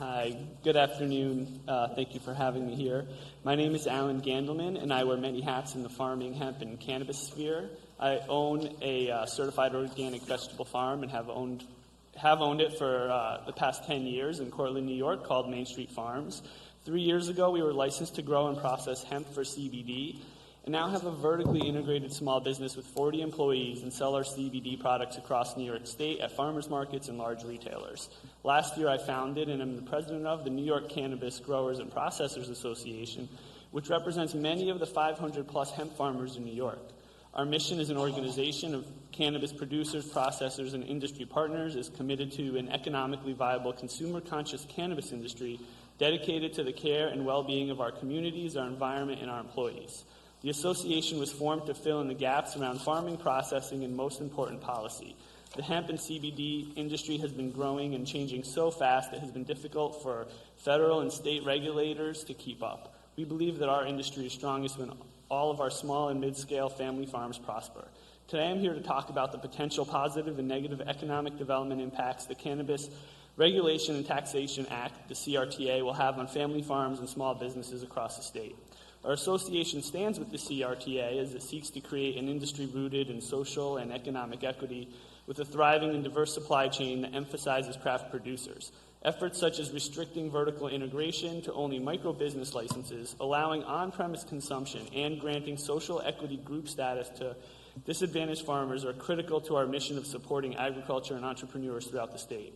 Hi, good afternoon. Thank you for having me here. My name is Allan Gandelman, and I wear many hats in the farming, hemp, and cannabis sphere. I own a certified organic vegetable farm and have owned it for the past 10 years in Cortland, New York, called Main Street Farms. 3 years ago, we were licensed to grow and process hemp for CBD, and now have a vertically integrated small business with 40 employees and sell our CBD products across New York State at farmers markets and large retailers. Last year, I founded and am the president of the New York Cannabis Growers and Processors Association, which represents many of the 500-plus hemp farmers in New York. Our mission as an organization of cannabis producers, processors, and industry partners is committed to an economically viable, consumer-conscious cannabis industry dedicated to the care and well-being of our communities, our environment, and our employees. The association was formed to fill in the gaps around farming, processing, and most important, policy. The hemp and CBD industry has been growing and changing so fast it has been difficult for federal and state regulators to keep up. We believe that our industry is strongest when all of our small and mid-scale family farms prosper. Today I'm here to talk about the potential positive and negative economic development impacts the Cannabis Regulation and Taxation Act, the CRTA, will have on family farms and small businesses across the state. Our association stands with the CRTA as it seeks to create an industry rooted in social and economic equity with a thriving and diverse supply chain that emphasizes craft producers. Efforts such as restricting vertical integration to only micro-business licenses, allowing on-premise consumption, and granting social equity group status to disadvantaged farmers are critical to our mission of supporting agriculture and entrepreneurs throughout the state.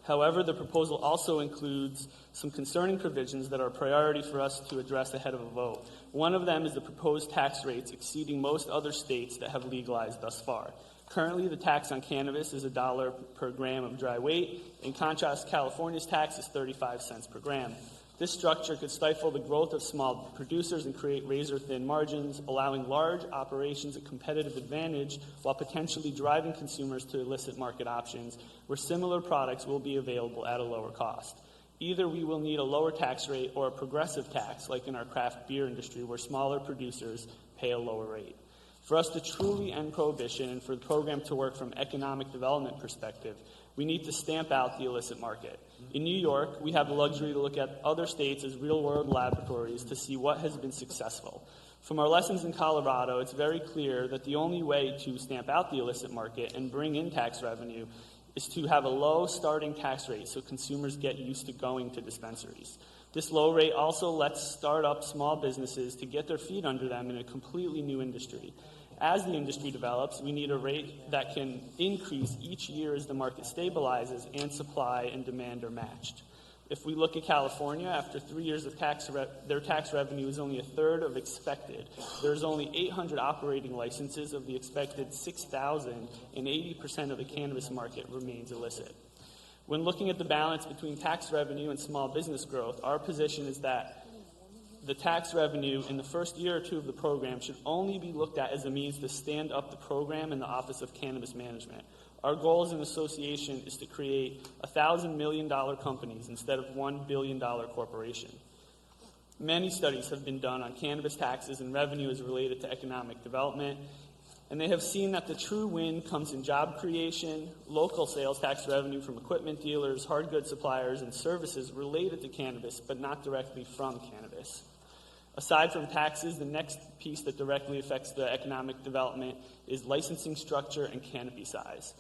However, the proposal also includes some concerning provisions that are a priority for us to address ahead of a vote. One of them is the proposed tax rates exceeding most other states that have legalized thus far. Currently, the tax on cannabis is $1 per gram of dry weight. In contrast, California's tax is 35 cents per gram. This structure could stifle the growth of small producers and create razor-thin margins, allowing large operations a competitive advantage while potentially driving consumers to illicit market options where similar products will be available at a lower cost. Either we will need a lower tax rate or a progressive tax, like in our craft beer industry, where smaller producers pay a lower rate. For us to truly end prohibition and for the program to work from an economic development perspective, we need to stamp out the illicit market. In New York, we have the luxury to look at other states as real-world laboratories to see what has been successful. From our lessons in Colorado, it's very clear that the only way to stamp out the illicit market and bring in tax revenue is to have a low starting tax rate so consumers get used to going to dispensaries. This low rate also lets start up small businesses to get their feet under them in a completely new industry. As the industry develops, we need a rate that can increase each year as the market stabilizes and supply and demand are matched. If we look at California, after 3 years of their tax revenue is only a third of expected. There's only 800 operating licenses of the expected 6,000, and 80% of the cannabis market remains illicit. When looking at the balance between tax revenue and small business growth, our position is that the tax revenue in the first year or two of the program should only be looked at as a means to stand up the program in the Office of Cannabis Management. Our goal as an association is to create $1,000 million companies instead of $1 billion corporation. Many studies have been done on cannabis taxes and revenue as related to economic development, and they have seen that the true win comes in job creation, local sales tax revenue from equipment dealers, hard goods suppliers, and services related to cannabis, but not directly from cannabis. Aside from taxes, the next piece that directly affects the economic development is licensing structure and canopy size.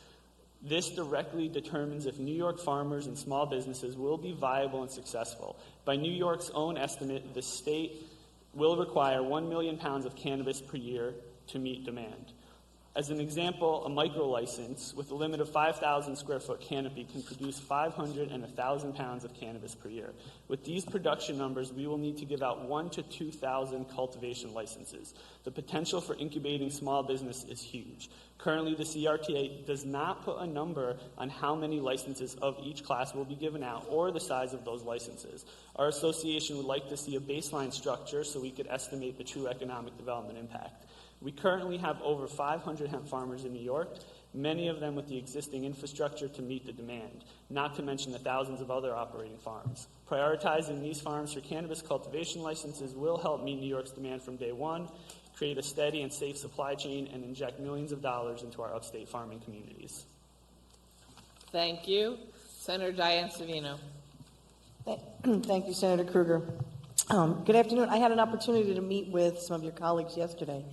This directly determines if New York farmers and small businesses will be viable and successful. By New York's own estimate, the state will require 1 million pounds of cannabis per year to meet demand. As an example, a micro license with a limit of 5,000 square foot canopy can produce 500 and 1,000 pounds of cannabis per year. With these production numbers, we will need to give out 1,000 to 2,000 cultivation licenses. The potential for incubating small business is huge. Currently, the CRTA does not put a number on how many licenses of each class will be given out or the size of those licenses. Our association would like to see a baseline structure so we could estimate the true economic development impact. We currently have over 500 hemp farmers in New York, many of them with the existing infrastructure to meet the demand, not to mention the thousands of other operating farms. Prioritizing these farms for cannabis cultivation licenses will help meet New York's demand from day one, create a steady and safe supply chain, and inject millions of dollars into our upstate farming communities. Thank you. Senator Diane Savino. Thank you, Senator Kruger. Good afternoon. I had an opportunity to meet with some of your colleagues yesterday.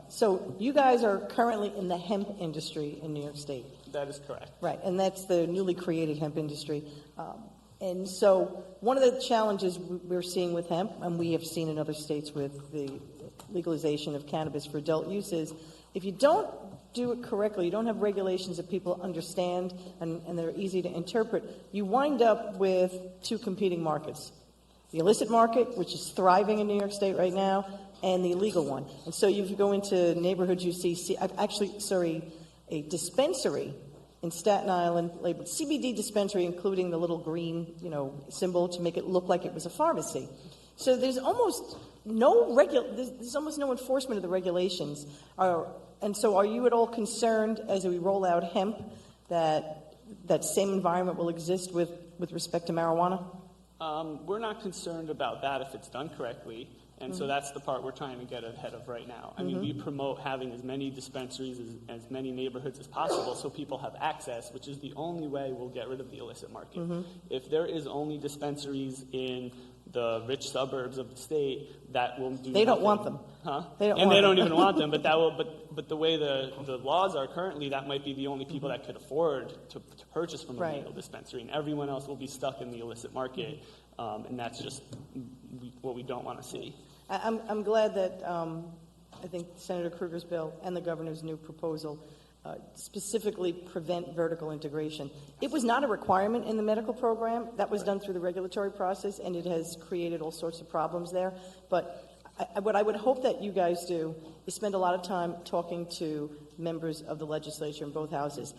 So you guys are currently in the hemp industry in New York State. That is correct. Right, and that's the newly created hemp industry. And so one of the challenges we're seeing with hemp, and we have seen in other states with the legalization of cannabis for adult use, is if you don't do it correctly, you don't have regulations that people understand and they're easy to interpret, you wind up with two competing markets. The illicit market, which is thriving in New York State right now, and the illegal one. And so if you go into neighborhoods, you see, a dispensary in Staten Island labeled CBD dispensary, including the little green, symbol to make it look like it was a pharmacy. So there's almost no there's almost no enforcement of the regulations. And so are you at all concerned as we roll out hemp that that same environment will exist with respect to marijuana? We're not concerned about that if it's done correctly. And so that's the part we're trying to get ahead of right now. I mean, we promote having as many dispensaries, as many neighborhoods as possible so people have access, which is the only way we'll get rid of the illicit market. If there is only dispensaries in the rich suburbs of the state, that will do They don't nothing. want them. Huh? They don't and want they don't them. even want them, but the way the laws are currently, that might be the only people that could afford to purchase from a Right. legal dispensary, and everyone else will be stuck in the illicit market, and that's just what we don't want to see. I'm glad that I think Senator Kruger's bill and the governor's new proposal specifically prevent vertical integration. It was not a requirement in the medical program. That was done through the regulatory process, and it has created all sorts of problems there. But what I would hope that you guys do is spend a lot of time talking to members of the legislature in both houses.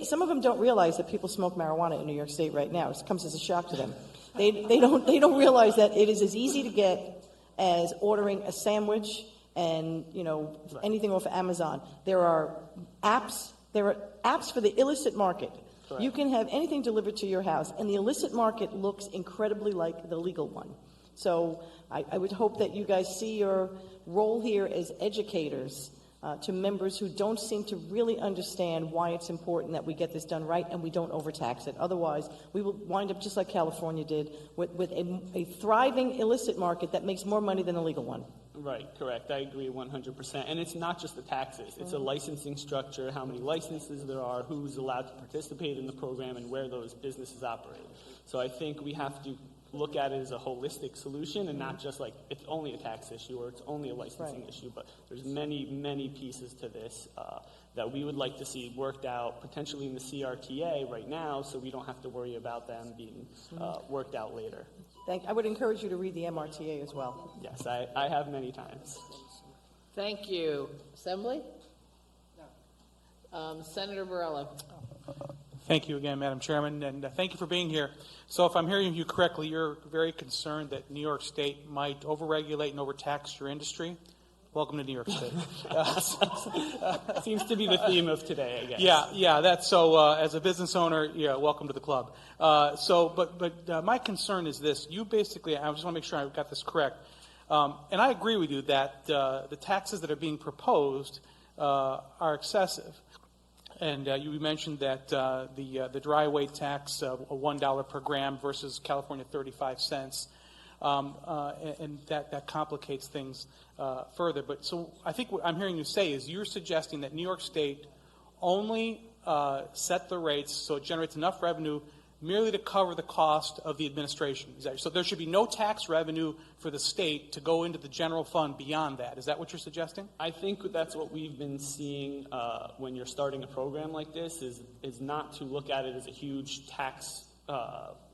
Some of them don't realize that people smoke marijuana in New York State right now. It comes as a shock to them. They don't realize that it is as easy to get as ordering a sandwich and anything off Amazon. There are apps for the illicit market. Correct. You can have anything delivered to your house, and the illicit market looks incredibly like the legal one. So I would hope that you guys see your role here as educators to members who don't seem to really understand why it's important that we get this done right and we don't overtax it. Otherwise, we will wind up just like California did with a thriving illicit market that makes more money than the legal one. Right, correct. I agree 100%. And it's not just the taxes. It's a licensing structure, how many licenses there are, who's allowed to participate in the program, and where those businesses operate. So I think we have to look at it as a holistic solution and not just like it's only a tax issue or it's only a licensing issue, but there's many, many pieces to this that we would like to see worked out potentially in the CRTA right now so we don't have to worry about them being worked out later. I would encourage you to read the MRTA as well. Yes, I have many times. Thank you. Assembly? Senator Borrello. Thank you again, Madam Chairman, and thank you for being here. So if I'm hearing you correctly, you're very concerned that New York State might overregulate and overtax your industry. Welcome to New York State. Seems to be the theme of today, I guess. Yeah, that's so. As a business owner, welcome to the club. But my concern is this: you basically, I just want to make sure I got this correct, and I agree with you that the taxes that are being proposed are excessive. And you mentioned that the dry weight tax, $1 per gram versus California 35 cents, and that complicates things further. But so I think what I'm hearing you say is you're suggesting that New York State only set the rates so it generates enough revenue merely to cover the cost of the administration. So there should be no tax revenue for the state to go into the general fund beyond that. Is that what you're suggesting? I think that's what we've been seeing when you're starting a program like this is not to look at it as a huge tax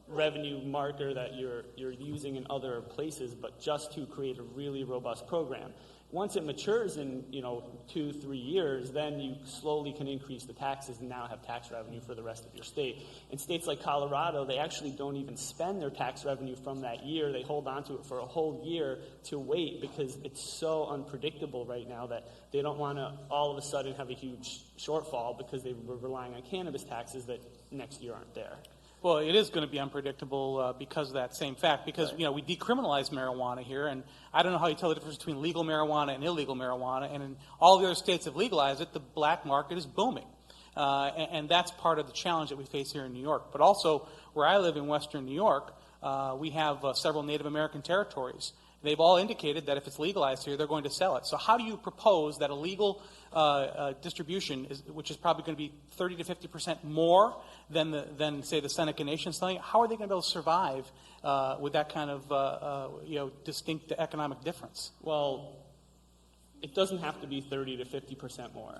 revenue marker that you're using in other places, but just to create a really robust program. Once it matures in 2-3 years, then you slowly can increase the taxes and now have tax revenue for the rest of your state. In states like Colorado, they actually don't even spend their tax revenue from that year. They hold on to it for a whole year to wait because it's so unpredictable right now that they don't want to all of a sudden have a huge shortfall because they were relying on cannabis taxes that next year aren't there. Well, it is going to be unpredictable because of that same fact, because, we decriminalize marijuana here, and I don't know how you tell the difference between legal marijuana and illegal marijuana, and in all the other states have legalized it, the black market is booming. And that's part of the challenge that we face here in New York. But also, where I live in Western New York, we have several Native American territories. They've all indicated that if it's legalized here, they're going to sell it. So how do you propose that a legal distribution, which is probably going to be 30 to 50% more than say the Seneca Nation selling it, how are they going to be able to survive with that kind of distinct economic difference? Well, it doesn't have to be 30 to 50% more.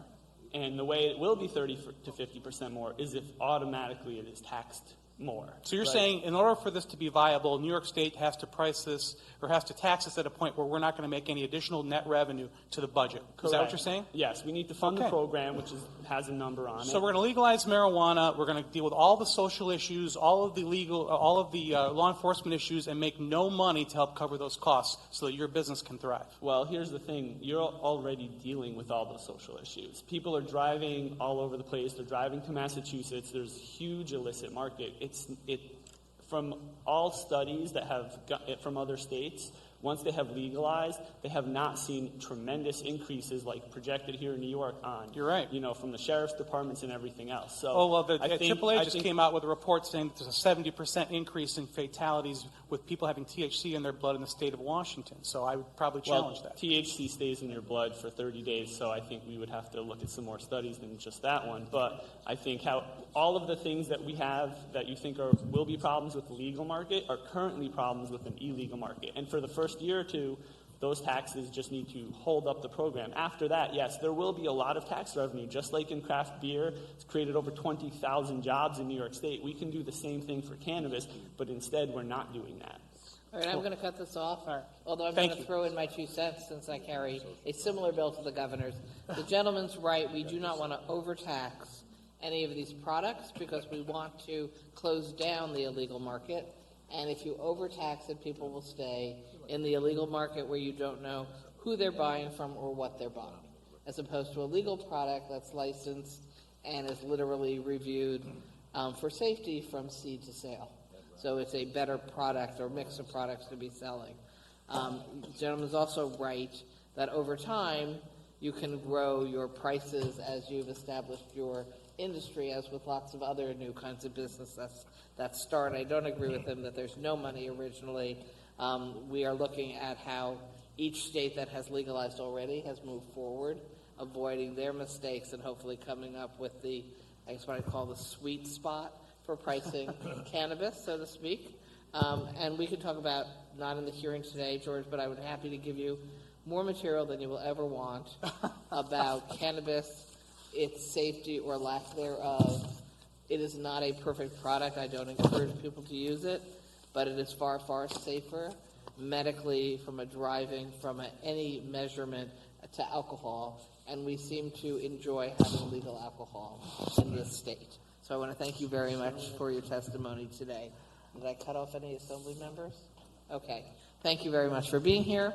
And the way it will be 30 to 50% more is if automatically it is taxed more. So you're right? saying in order for this to be viable, New York State has to price this or has to tax this at a point where we're not going to make any additional net revenue to the budget. Is that what Correct. you're saying? Yes, we need to fund the Okay. program, which has a number on it. So we're going to legalize marijuana. We're going to deal with all the social issues, all of the law enforcement issues, and make no money to help cover those costs so that your business can thrive. Well, here's the thing. You're already dealing with all those social issues. People are driving all over the place. They're driving to Massachusetts. There's a huge illicit market. From all studies that have got it from other states, once they have legalized, they have not seen tremendous increases like projected here in New York on. You're right. From the sheriff's departments and everything else. So AAA just came out with a report saying that there's a 70% increase in fatalities with people having THC in their blood in the state of Washington. So I would probably challenge that. THC stays in your blood for 30 days, so I think we would have to look at some more studies than just that one. But I think how all of the things that we have that you think will be problems with the legal market are currently problems with an illegal market. And for the first year or two, those taxes just need to hold up the program. After that, yes, there will be a lot of tax revenue. Just like in craft beer, it's created over 20,000 jobs in New York State. We can do the same thing for cannabis, but instead we're not doing that. All right, I'm going to cut this off, All right. although I'm Thank going to you. throw in my 2 cents since I carry a similar bill to the governor's. The gentleman's right. We do not want to overtax any of these products because we want to close down the illegal market. And if you overtax it, people will stay in the illegal market where you don't know who they're buying from or what they're buying, as opposed to a legal product that's licensed and is literally reviewed for safety from seed to sale. So it's a better product or mix of products to be selling. The gentleman's also right that over time you can grow your prices as you've established your industry, as with lots of other new kinds of business that start. I don't agree with him that there's no money originally. We are looking at how each state that has legalized already has moved forward, avoiding their mistakes and hopefully coming up with what I call the sweet spot for pricing cannabis, so to speak. And we could talk about, not in the hearing today, George, but I would be happy to give you more material than you will ever want about cannabis, its safety or lack thereof. It is not a perfect product. I don't encourage people to use it, but it is far, far safer medically, from a driving, from any measurement, to alcohol. And we seem to enjoy having legal alcohol in this state. So I want to thank you very much for your testimony today. Did I cut off any assembly members? Okay. Thank you very much for being here.